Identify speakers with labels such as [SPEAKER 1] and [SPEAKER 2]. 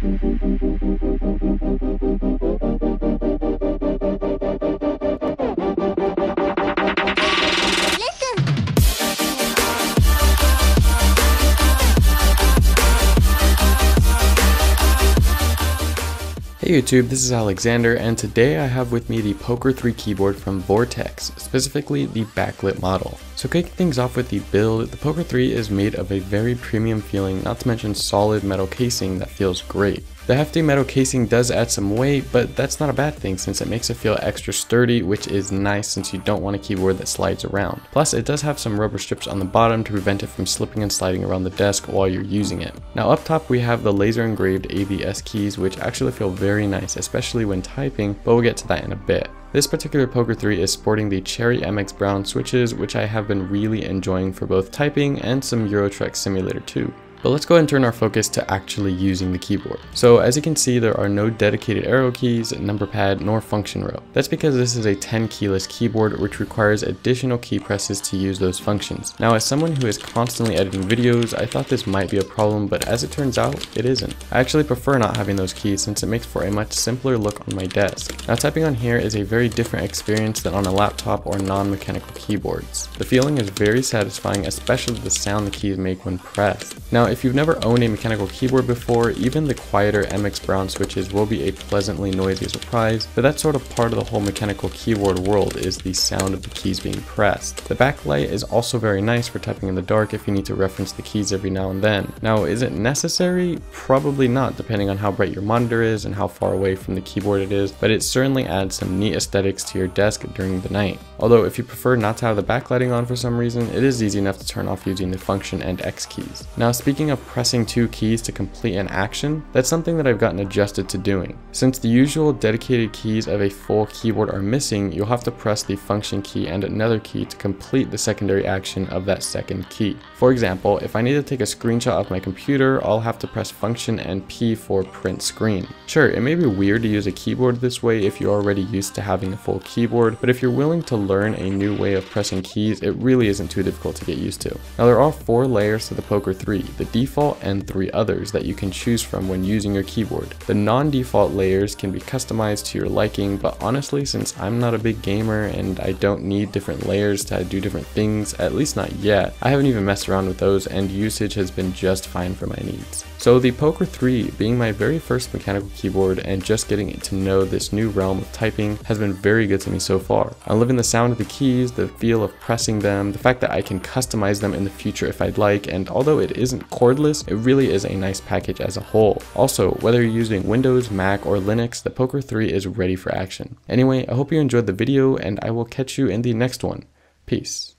[SPEAKER 1] Hey YouTube, this is Alexander, and today I have with me the Pok3r keyboard from Vortex, specifically the Backlight model. So kicking things off with the build, the Pok3r is made of a very premium feeling, not to mention solid metal casing that feels great. The hefty metal casing does add some weight, but that's not a bad thing since it makes it feel extra sturdy, which is nice since you don't want a keyboard that slides around. Plus it does have some rubber strips on the bottom to prevent it from slipping and sliding around the desk while you're using it. Now up top we have the laser engraved ABS keys, which actually feel very nice, especially when typing, but we'll get to that in a bit. This particular Pok3r is sporting the Cherry MX Brown switches, which I have been really enjoying for both typing and some Euro Truck Simulator 2. But let's go ahead and turn our focus to actually using the keyboard. So as you can see, there are no dedicated arrow keys, number pad, nor function row. That's because this is a 10 keyless keyboard, which requires additional key presses to use those functions. Now as someone who is constantly editing videos, I thought this might be a problem, but as it turns out, it isn't. I actually prefer not having those keys since it makes for a much simpler look on my desk. Now typing on here is a very different experience than on a laptop or non-mechanical keyboards. The feeling is very satisfying, especially the sound the keys make when pressed. Now if you've never owned a mechanical keyboard before, even the quieter MX Brown switches will be a pleasantly noisy surprise, but that's sort of part of the whole mechanical keyboard world, is the sound of the keys being pressed. The backlight is also very nice for typing in the dark if you need to reference the keys every now and then. Now is it necessary? Probably not, depending on how bright your monitor is and how far away from the keyboard it is, but it certainly adds some neat aesthetics to your desk during the night. Although if you prefer not to have the backlighting on for some reason, it is easy enough to turn off using the function and X keys. Now speaking of pressing two keys to complete an action, that's something that I've gotten adjusted to doing. Since the usual dedicated keys of a full keyboard are missing, you'll have to press the function key and another key to complete the secondary action of that second key. For example, if I need to take a screenshot of my computer, I'll have to press function and P for print screen. Sure, it may be weird to use a keyboard this way if you're already used to having a full keyboard, but if you're willing to learn a new way of pressing keys, it really isn't too difficult to get used to. Now there are 4 layers to the Pok3r, the default and 3 others that you can choose from when using your keyboard. The non-default layers can be customized to your liking, but honestly, since I'm not a big gamer and I don't need different layers to do different things, at least not yet, I haven't even messed around with those, and usage has been just fine for my needs. So the Pok3r, being my very first mechanical keyboard and just getting to know this new realm of typing, has been very good to me so far. I'm loving the sound of the keys, the feel of pressing them, the fact that I can customize them in the future if I'd like, and although it isn't cordless, it really is a nice package as a whole. Also, whether you're using Windows, Mac, or Linux, the Pok3r is ready for action. Anyway, I hope you enjoyed the video, and I will catch you in the next one. Peace.